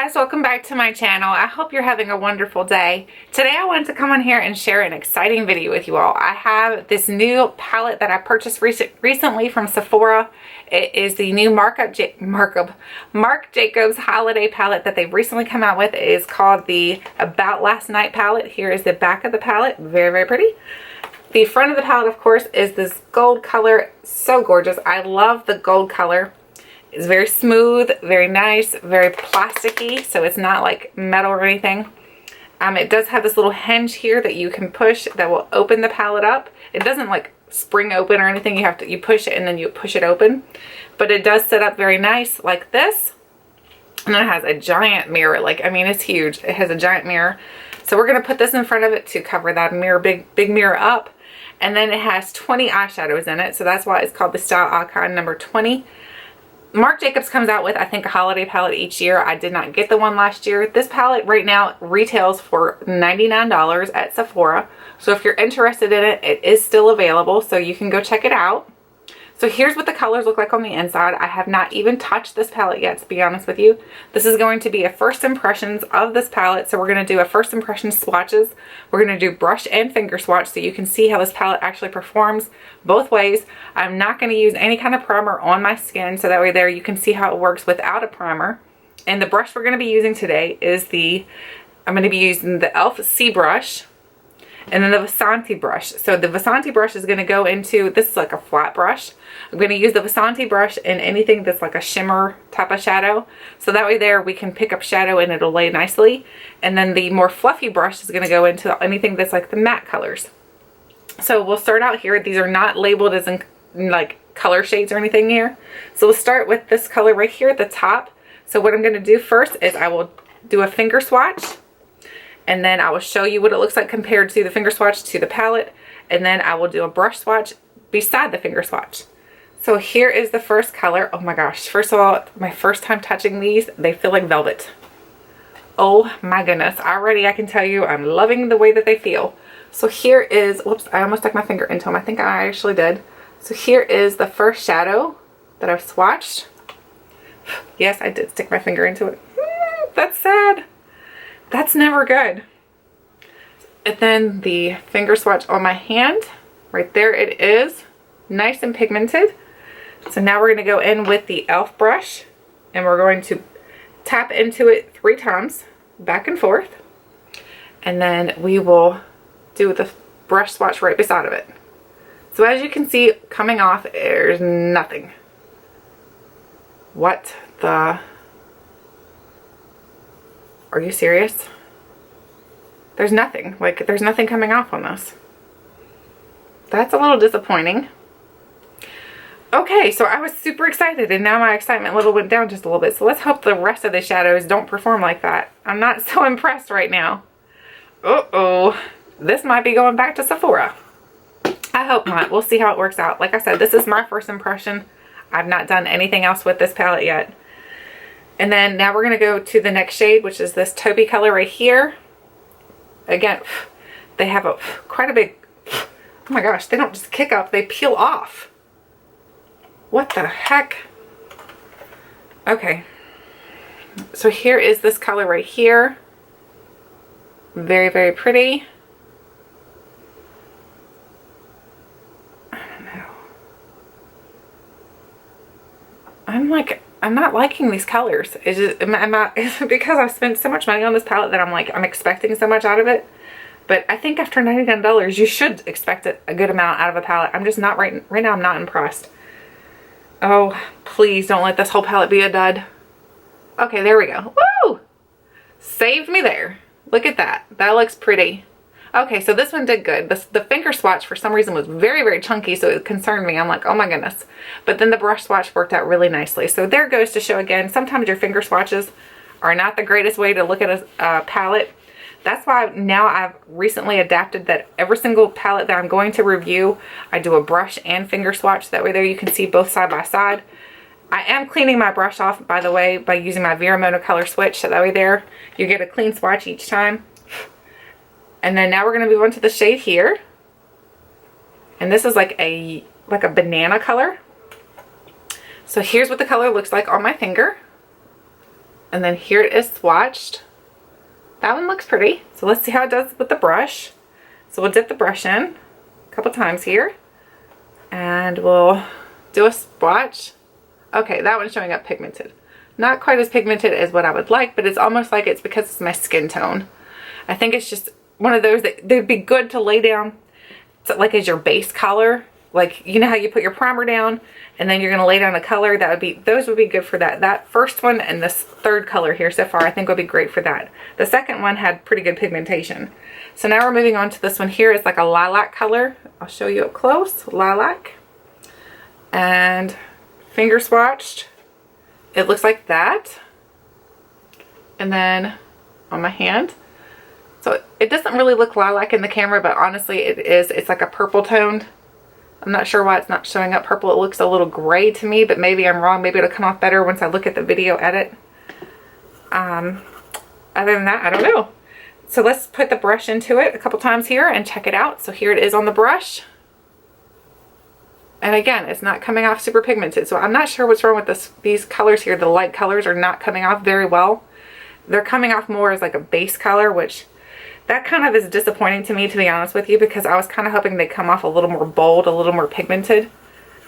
guys, welcome back to my channel. I hope you're having a wonderful day. Today I wanted to come on here and share an exciting video with you all. I have this new palette that I purchased recently from Sephora. It is the new Marc Jacobs holiday palette that they've recently come out with. It is called the About Last Night palette. Here is the back of the palette. Very, very pretty. The front of the palette, of course, is this gold color. So gorgeous. I love the gold color. It's very smooth, very nice, very plasticky, so it's not like metal or anything. It does have this little hinge here that you can push that will open the palette up. It doesn't like spring open or anything. You push it and then you push it open. But it does set up very nice like this. And it has a giant mirror. Like, I mean, it's huge. It has a giant mirror. So we're going to put this in front of it to cover that mirror, big mirror up. And then it has 20 eyeshadows in it. So that's why it's called the Style Icon number 20. Marc Jacobs comes out with, I think, a holiday palette each year. I did not get the one last year. This palette right now retails for $99 at Sephora. So if you're interested in it, it is still available. So you can go check it out. So here's what the colors look like on the inside. I have not even touched this palette yet, to be honest with you. This is going to be a first impressions of this palette. So we're going to do a first impression swatches. We're going to do brush and finger swatch so you can see how this palette actually performs both ways. I'm not going to use any kind of primer on my skin, so that way there you can see how it works without a primer. And the brush we're going to be using today is I'm going to be using the e.l.f. C brush. And then the Vasanti brush. So the Vasanti brush is going to go into, this is like a flat brush. I'm going to use the Vasanti brush in anything that's like a shimmer type of shadow. So that way there we can pick up shadow and it'll lay nicely. And then the more fluffy brush is going to go into anything that's like the matte colors. So we'll start out here. These are not labeled as in like color shades or anything here. So we'll start with this color right here at the top. So what I'm going to do first is I will do a finger swatch. And then I will show you what it looks like compared to the finger swatch to the palette. And then I will do a brush swatch beside the finger swatch. So here is the first color. Oh my gosh. First of all, my first time touching these, they feel like velvet. Oh my goodness. Already I can tell you I'm loving the way that they feel. So here is, whoops, I almost stuck my finger into them. I think I actually did. So here is the first shadow that I've swatched. Yes, I did stick my finger into it. That's sad. That's never good. And then the finger swatch on my hand. Right there it is. Nice and pigmented. So now we're going to go in with the e.l.f. brush. And we're going to tap into it 3 times. Back and forth. And then we will do the brush swatch right beside of it. So as you can see, coming off, there's nothing. What the... Are you serious? There's nothing. Like, there's nothing coming off on this. That's a little disappointing. Okay, so I was super excited, and now my excitement level went down just a little bit. So let's hope the rest of the shadows don't perform like that. I'm not so impressed right now. Uh-oh. This might be going back to Sephora. I hope not. We'll see how it works out. Like I said, this is my first impression. I've not done anything else with this palette yet. And then now we're going to go to the next shade, which is this taupey color right here. Again, they have quite a big, oh my gosh, they don't just kick up, they peel off. What the heck? Okay. So here is this color right here. Very, very pretty. I don't know. I'm not liking these colors. Is it because I've spent so much money on this palette that I'm expecting so much out of it? But I think after $99, you should expect a good amount out of a palette. I'm just not right now. I'm not impressed. Oh, please don't let this whole palette be a dud. Okay, there we go. Woo! Saved me there. Look at that. That looks pretty. Okay, so this one did good. The finger swatch for some reason was very, very chunky, so it concerned me. I'm like, oh my goodness. But then the brush swatch worked out really nicely. So there goes to show again, sometimes your finger swatches are not the greatest way to look at a palette. That's why now I've recently adapted that every single palette that I'm going to review, I do a brush and finger swatch. That way there you can see both side by side. I am cleaning my brush off, by the way, by using my Vera Monocolor switch. So that way there you get a clean swatch each time. And then now we're going to move on to the shade here. And this is like a banana color. So here's what the color looks like on my finger. And then here it is swatched. That one looks pretty. So let's see how it does with the brush. So we'll dip the brush in a couple times here. And we'll do a swatch. Okay, that one's showing up pigmented. Not quite as pigmented as what I would like, but it's almost like it's because it's my skin tone. I think it's just one of those that they'd be good to lay down like as your base color. Like, you know how you put your primer down and then you're going to lay down a color? Those would be good for that. That first one and this third color here so far I think would be great for that. The second one had pretty good pigmentation. So now we're moving on to this one here. It's like a lilac color. I'll show you up close. Lilac. And finger swatched. It looks like that. And then on my hand. So it doesn't really look lilac in the camera, but honestly it is. It's like a purple toned. I'm not sure why it's not showing up purple. It looks a little gray to me, but maybe I'm wrong. Maybe it'll come off better once I look at the video edit. Other than that, I don't know. So let's put the brush into it a couple times here and check it out. So here it is on the brush. And again, it's not coming off super pigmented. So I'm not sure what's wrong with these colors here. The light colors are not coming off very well. They're coming off more as like a base color, which that kind of is disappointing to me, to be honest with you, because I was kind of hoping they'd come off a little more bold, a little more pigmented.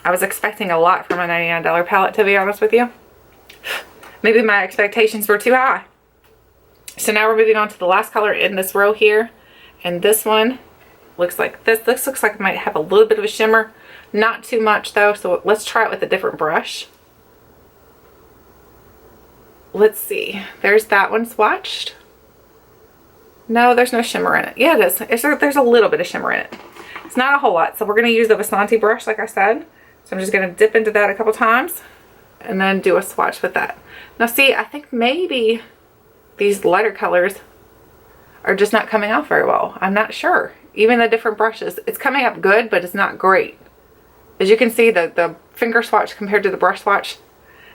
I was expecting a lot from a $99 palette, to be honest with you. Maybe my expectations were too high. So now we're moving on to the last color in this row here. And this one looks like this. This looks like it might have a little bit of a shimmer. Not too much though, so let's try it with a different brush. Let's see. There's that one swatched. No, there's no shimmer in it. Yeah, it is. There's a little bit of shimmer in it. It's not a whole lot. So we're going to use the Vasanti brush, like I said. So I'm just going to dip into that a couple times and then do a swatch with that. Now see, I think maybe these lighter colors are just not coming off very well. I'm not sure. Even the different brushes, it's coming up good, but it's not great. As you can see, the finger swatch compared to the brush swatch,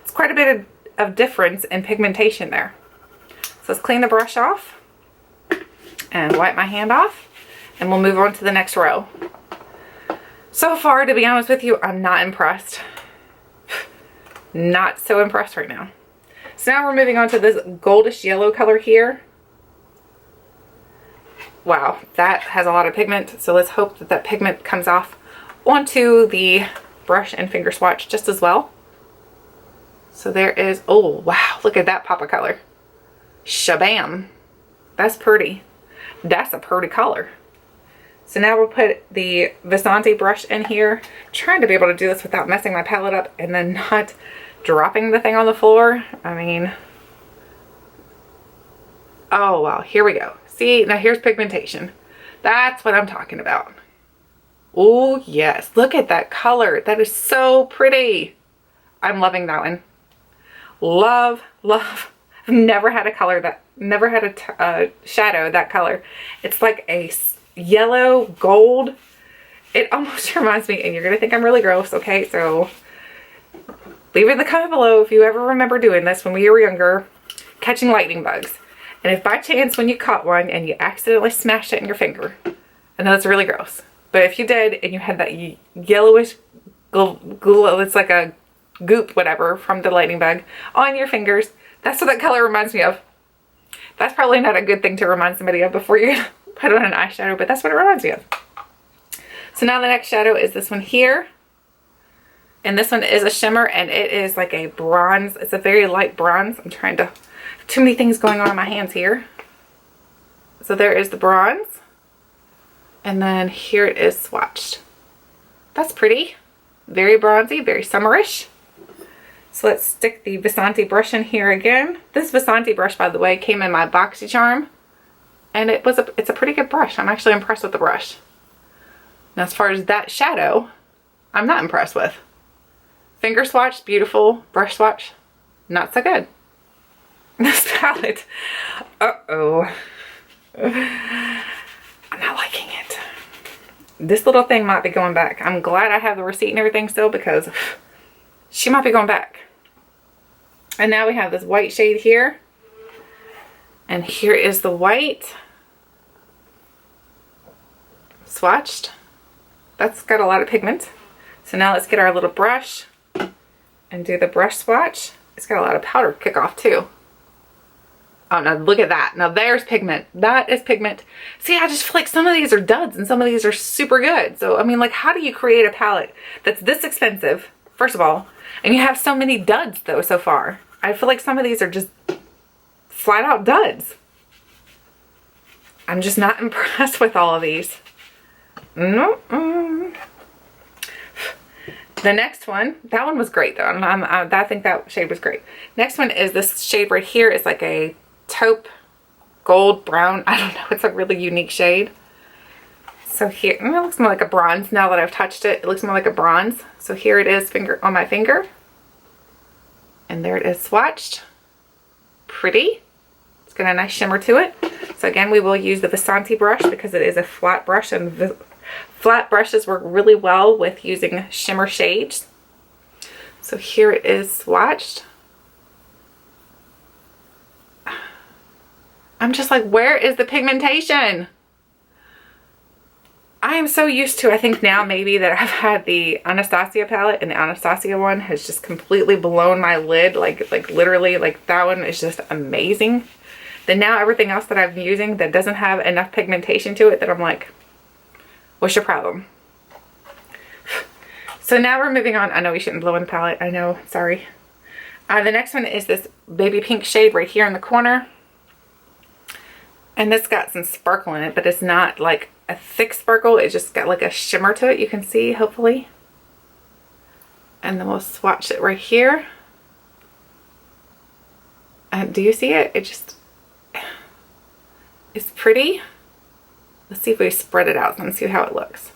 it's quite a bit of difference in pigmentation there. So let's clean the brush off and wipe my hand off, and we'll move on to the next row. So far, to be honest with you, I'm not impressed. Not so impressed right now. So now we're moving on to this goldish yellow color here. Wow, that has a lot of pigment, so let's hope that that pigment comes off onto the brush and finger swatch just as well. So there is, oh wow, look at that pop of color. Shabam. That's pretty. That's a pretty color. So now we'll put the Vasanti brush in here. I'm trying to be able to do this without messing my palette up and then not dropping the thing on the floor. I mean, oh wow, here we go. See, now here's pigmentation. That's what I'm talking about. Oh yes, look at that color. That is so pretty. I'm loving that one. Love, love. I've never had a color that, never had a shadow that color. It's like a yellow gold. It almost reminds me, and you're gonna think I'm really gross, okay? So leave it in the comment below if you ever remember doing this when we were younger, catching lightning bugs. And if by chance when you caught one and you accidentally smashed it in your finger, I know that's really gross, but if you did and you had that yellowish glue, it's like a goop, whatever, from the lightning bug on your fingers, that's what that color reminds me of. That's probably not a good thing to remind somebody of before you put on an eyeshadow, but that's what it reminds me of. So now the next shadow is this one here. And this one is a shimmer, and it is like a bronze. It's a very light bronze. I'm trying to, too many things going on in my hands here. So there is the bronze. And then here it is swatched. That's pretty. Very bronzy, very summerish. So let's stick the Vasanti brush in here again. This Vasanti brush, by the way, came in my BoxyCharm, and it's a pretty good brush. I'm actually impressed with the brush. Now as far as that shadow, I'm not impressed with. Finger swatch, beautiful. Brush swatch, not so good. This palette, uh-oh. I'm not liking it. This little thing might be going back. I'm glad I have the receipt and everything still, because she might be going back. And now we have this white shade here. And here is the white. Swatched. That's got a lot of pigment. So now let's get our little brush and do the brush swatch. It's got a lot of powder kick off too. Oh, now look at that. Now there's pigment. That is pigment. See, I just feel like some of these are duds and some of these are super good. So, I mean, like, how do you create a palette that's this expensive, first of all, and you have so many duds, though, so far? I feel like some of these are just flat out duds. I'm just not impressed with all of these. No. The next one, that one was great, though. I think that shade was great. Next one is this shade right here. It's like a taupe gold brown. I don't know. It's a really unique shade. So here, it looks more like a bronze now that I've touched it. It looks more like a bronze. So here it is on my finger. And there it is swatched. Pretty. It's got a nice shimmer to it. So again, we will use the Vasanti brush because it is a flat brush, and flat brushes work really well with using shimmer shades. So here it is swatched. I'm just like, where is the pigmentation? I am so used to, I think now maybe that I've had the Anastasia palette, and the Anastasia one has just completely blown my lid. Like literally, like that one is just amazing. Then now everything else that I'm using that doesn't have enough pigmentation to it, that I'm like, what's your problem? So now we're moving on. I know we shouldn't blow in the palette. I know, sorry. The next one is this baby pink shade right here in the corner. And this got some sparkle in it, but it's not like a thick sparkle. It just got like a shimmer to it. You can see, hopefully. And then we'll swatch it right here. And do you see it? It just, it's pretty. Let's see if we spread it out and see how it looks.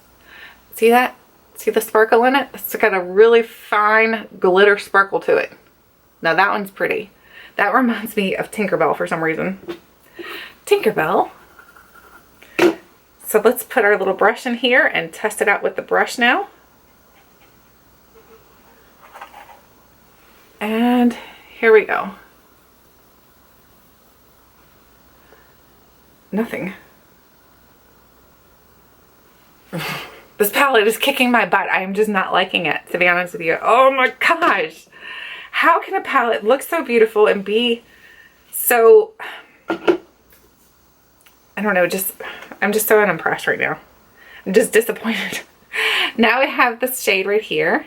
See that? See the sparkle in it? It's got a really fine glitter sparkle to it. Now that one's pretty. That reminds me of Tinkerbell for some reason. Tinkerbell. So let's put our little brush in here and test it out with the brush now. And here we go. Nothing. This palette is kicking my butt. I am just not liking it, to be honest with you. Oh my gosh. How can a palette look so beautiful and be so, I don't know, I'm just so unimpressed right now. I'm just disappointed. Now I have this shade right here.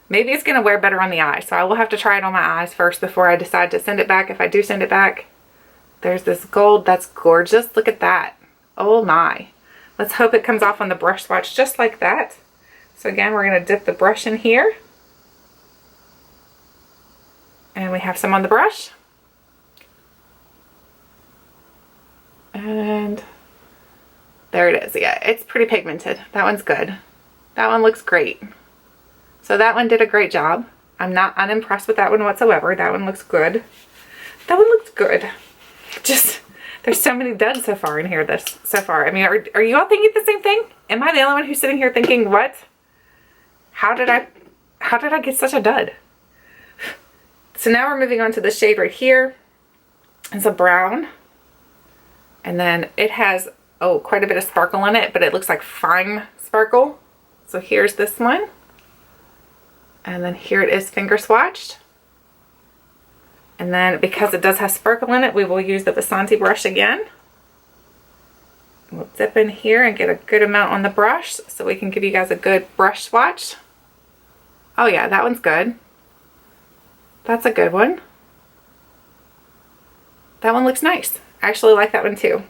Maybe it's going to wear better on the eye, so I will have to try it on my eyes first before I decide to send it back. If I do send it back, there's this gold. That's gorgeous. Look at that. Oh my. Let's hope it comes off on the brush swatch just like that. So again, we're going to dip the brush in here. And we have some on the brush. And there it is. Yeah, it's pretty pigmented. That one's good. That one looks great. So that one did a great job. I'm not unimpressed with that one whatsoever. That one looks good. That one looks good. Just, there's so many duds so far in here so far. I mean, are you all thinking the same thing? Am I the only one who's sitting here thinking, what? How did I get such a dud? So now we're moving on to the shade right here. It's a brown. And then it has, oh, quite a bit of sparkle in it, but it looks like fine sparkle. So here's this one. And then here it is finger swatched. And then because it does have sparkle in it, we will use the Vasanti brush again. We'll dip in here and get a good amount on the brush so we can give you guys a good brush swatch. Oh yeah, that one's good. That's a good one. That one looks nice. I actually like that one too.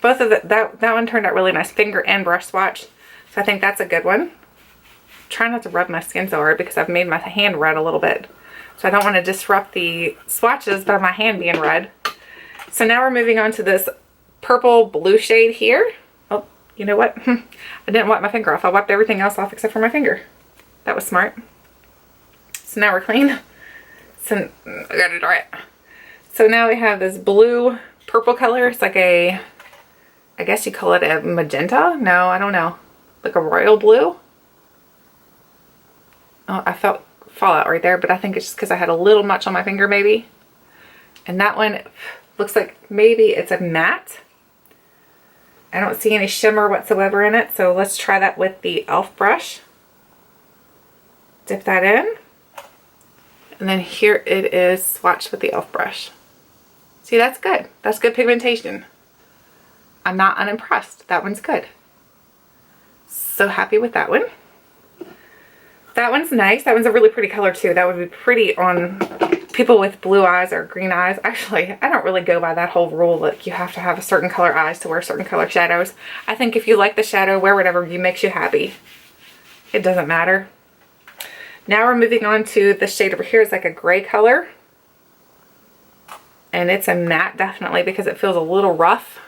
Both of that one turned out really nice. Finger and brush swatch. So I think that's a good one. Try not to rub my skin so hard because I've made my hand red a little bit. So I don't want to disrupt the swatches by my hand being red. So now we're moving on to this purple blue shade here. Oh, you know what? I didn't wipe my finger off. I wiped everything else off except for my finger. That was smart. So now we're clean. So I gotta dry it. So now we have this blue purple color. It's like a, I guess you call it a magenta? No, I don't know. Like a royal blue. Oh, I felt fallout right there, but I think it's just because I had a little much on my finger maybe. And that one looks like maybe it's a matte. I don't see any shimmer whatsoever in it, so let's try that with the e.l.f. brush. Dip that in. And then here it is swatched with the e.l.f. brush. See, that's good. That's good pigmentation. I'm not unimpressed. That one's good. So happy with that one. That one's nice. That one's a really pretty color too. That would be pretty on people with blue eyes or green eyes. Actually, I don't really go by that whole rule that you have to have a certain color eyes to wear certain color shadows. I think if you like the shadow, wear whatever makes you happy. It doesn't matter. Now we're moving on to the shade over here. It's like a gray color. And it's a matte, definitely, because it feels a little rough.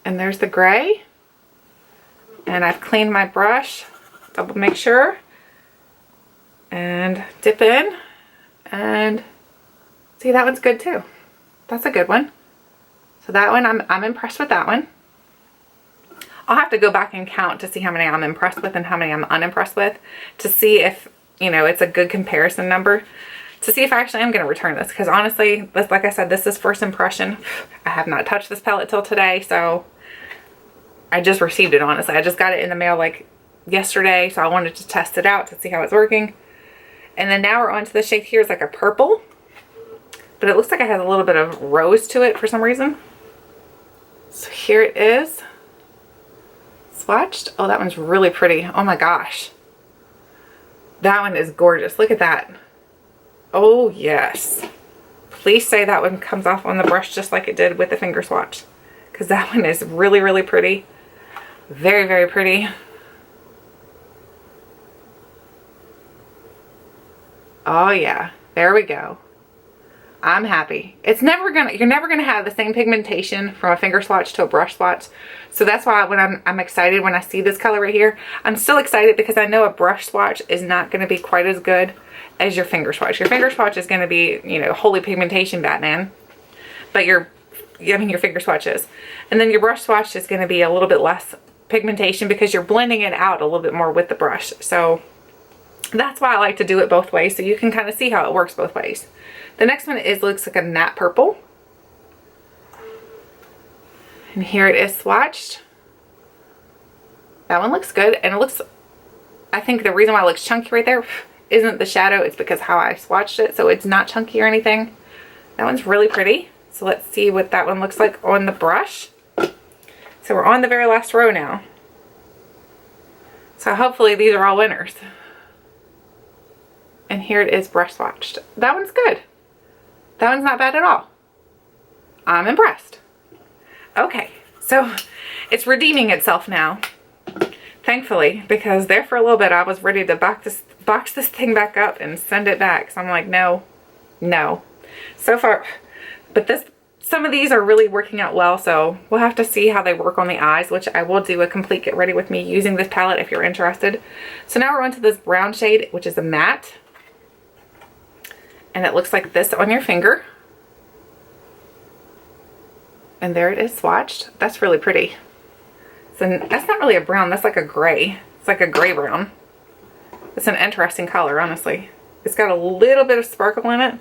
And there's the gray. And I've cleaned my brush. Double make sure. And dip in. And see, that one's good too. That's a good one. So that one, I'm impressed with that one. I'll have to go back and count to see how many I'm impressed with and how many I'm unimpressed with, to see if, you know, it's a good comparison number, to see if I actually am going to return this. Because honestly, like I said, this is first impression. I have not touched this palette till today, so I just received it, honestly. I just got it in the mail like yesterday, so I wanted to test it out to see how it's working. And then now we're on to the shade here. It's like a purple, but it looks like it has a little bit of rose to it for some reason. So here it is. Swatched. Oh, that one's really pretty. Oh my gosh. That one is gorgeous. Look at that. Oh yes. Please say that one comes off on the brush just like it did with the finger swatch, because that one is really, really pretty. Very, very pretty. Oh yeah, there we go. I'm happy. You're never gonna have the same pigmentation from a finger swatch to a brush swatch. So that's why when I'm excited when I see this color right here. I'm still excited because I know a brush swatch is not gonna be quite as good as your finger swatch. Your finger swatch is gonna be, you know, holy pigmentation, Batman. But your finger swatch is. And then your brush swatch is gonna be a little bit less pigmentation because you're blending it out a little bit more with the brush. So that's why I like to do it both ways, so you can kind of see how it works both ways. The next one looks like a matte purple. And here it is swatched. That one looks good, and it looks, I think the reason why it looks chunky right there isn't the shadow, it's because how I swatched it, so it's not chunky or anything. That one's really pretty. So let's see what that one looks like on the brush. So we're on the very last row now. So hopefully these are all winners. And here it is brush swatched. That one's good. That one's not bad at all. I'm impressed. Okay, so it's redeeming itself now, thankfully, because there for a little bit I was ready to box this thing back up and send it back. So I'm like, no. So far, but some of these are really working out well, so we'll have to see how they work on the eyes, which I will do a complete get ready with me using this palette if you're interested. So now we're on to this brown shade, which is a matte. And it looks like this on your finger. And there it is swatched. That's really pretty. So that's not really a brown, that's like a gray. It's like a gray brown. It's an interesting color, honestly. It's got a little bit of sparkle in it.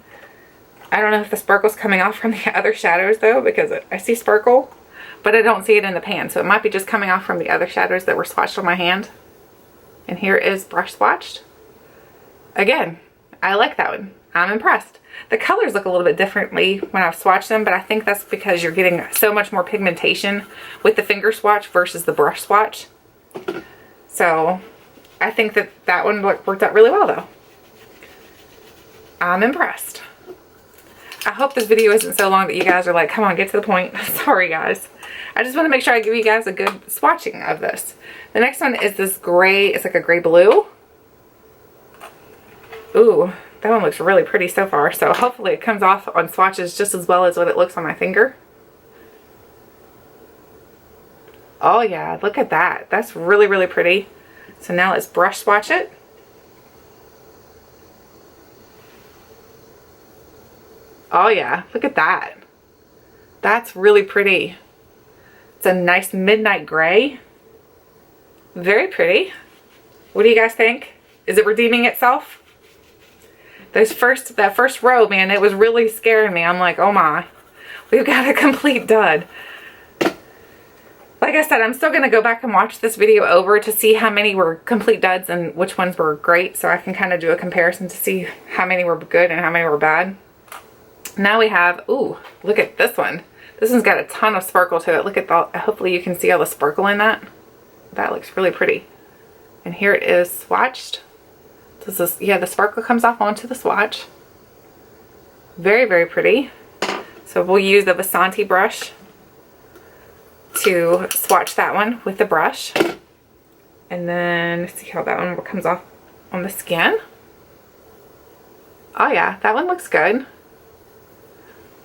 I don't know if the sparkle's coming off from the other shadows though, because I see sparkle, but I don't see it in the pan. So it might be just coming off from the other shadows that were swatched on my hand. And here is brush swatched. Again, I like that one. I'm impressed. The colors look a little bit differently when I've swatched them, but I think that's because you're getting so much more pigmentation with the finger swatch versus the brush swatch. So I think that one worked out really well though. I'm impressed. I hope this video isn't so long that you guys are like, come on, get to the point. Sorry guys. I just want to make sure I give you guys a good swatching of this. The next one is this gray, it's like a gray blue. Ooh. That one looks really pretty so far, so hopefully it comes off on swatches just as well as what it looks on my finger. Oh yeah, look at that. That's really, really pretty. So now let's brush swatch it. Oh yeah, look at that. That's really pretty. It's a nice midnight gray. Very pretty. What do you guys think? Is it redeeming itself? That first row, man, it was really scaring me. I'm like, oh my, we've got a complete dud. Like I said, I'm still going to go back and watch this video over to see how many were complete duds and which ones were great, so I can kind of do a comparison to see how many were good and how many were bad. Now we have, ooh, look at this one. This one's got a ton of sparkle to it. Look at the, hopefully you can see all the sparkle in that. That looks really pretty. And here it is swatched. This is, yeah, the sparkle comes off onto the swatch. Very, very pretty. So we'll use the Vasanti brush to swatch that one with the brush. And then see how that one comes off on the skin. Oh yeah, that one looks good.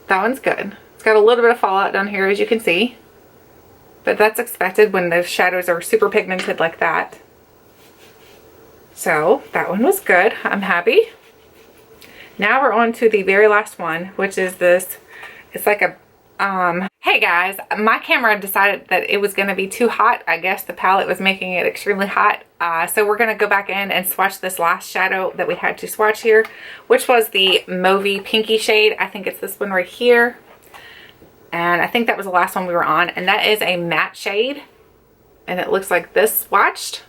That one's good. It's got a little bit of fallout down here, as you can see. But that's expected when the shadows are super pigmented like that. So that one was good. I'm happy. Now we're on to the very last one, which is this. It's like a, hey guys, my camera decided that it was going to be too hot. I guess the palette was making it extremely hot. So we're going to go back in and swatch this last shadow that we had to swatch here, which was the Mauvey Pinky shade. I think it's this one right here. And I think that was the last one we were on. And that is a matte shade. And it looks like this swatched.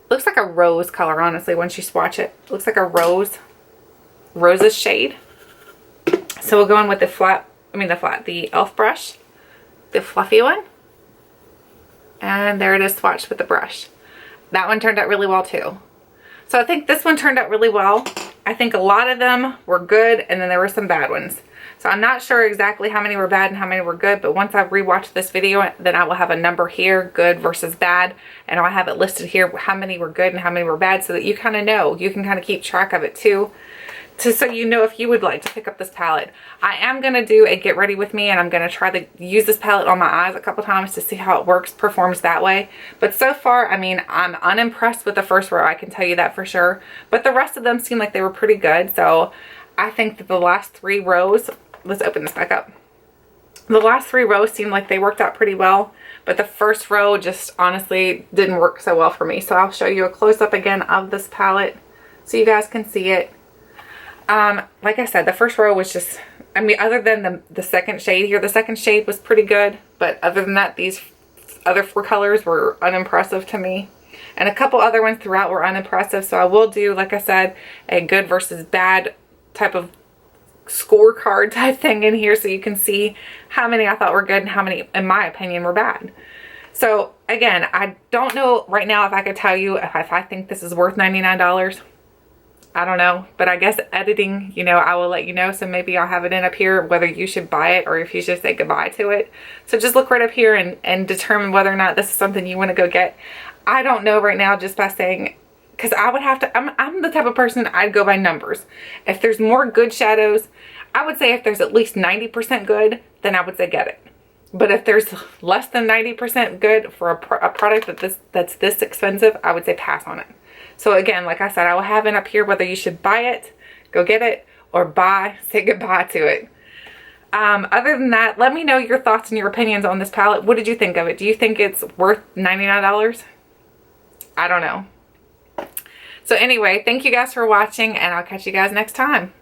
Looks like a rose color, honestly, once you swatch it. Looks like a roses shade. So we'll go in with the the e.l.f. brush, the fluffy one. And there it is swatched with the brush. That one turned out really well too. So I think this one turned out really well. I think a lot of them were good, and then there were some bad ones. So I'm not sure exactly how many were bad and how many were good, but once I've rewatched this video, then I will have a number here, good versus bad, and I'll have it listed here how many were good and how many were bad, so that you kind of know. You can kind of keep track of it too, so you know if you would like to pick up this palette. I am going to do a get ready with me, and I'm going to try to use this palette on my eyes a couple times to see how it works, performs that way. But so far, I mean, I'm unimpressed with the first row, I can tell you that for sure. But the rest of them seem like they were pretty good, so I think that the last 3 rows, let's open this back up. The last 3 rows seemed like they worked out pretty well, but the first row just honestly didn't work so well for me. So I'll show you a close-up again of this palette so you guys can see it. Like I said, the first row was just, I mean, other than the second shade here, the second shade was pretty good, but other than that, these other 4 colors were unimpressive to me. And a couple other ones throughout were unimpressive, so I will do, like I said, a good versus bad type of scorecard type thing in here so you can see how many I thought were good and how many, in my opinion, were bad. So again, I don't know right now if I could tell you if I think this is worth $99. I don't know, but I guess editing, you know, I will let you know. So maybe I'll have it in up here whether you should buy it or if you should say goodbye to it. So just look right up here and determine whether or not this is something you want to go get. I don't know right now just by saying, because I would have to, I'm the type of person, I'd go by numbers. If there's more good shadows, I would say if there's at least 90% good, then I would say get it. But if there's less than 90% good for a product that's this expensive, I would say pass on it. So again, like I said, I will have it up here whether you should buy it, go get it, or say goodbye to it. Other than that, let me know your thoughts and your opinions on this palette. What did you think of it? Do you think it's worth $99? I don't know. So anyway, thank you guys for watching, and I'll catch you guys next time.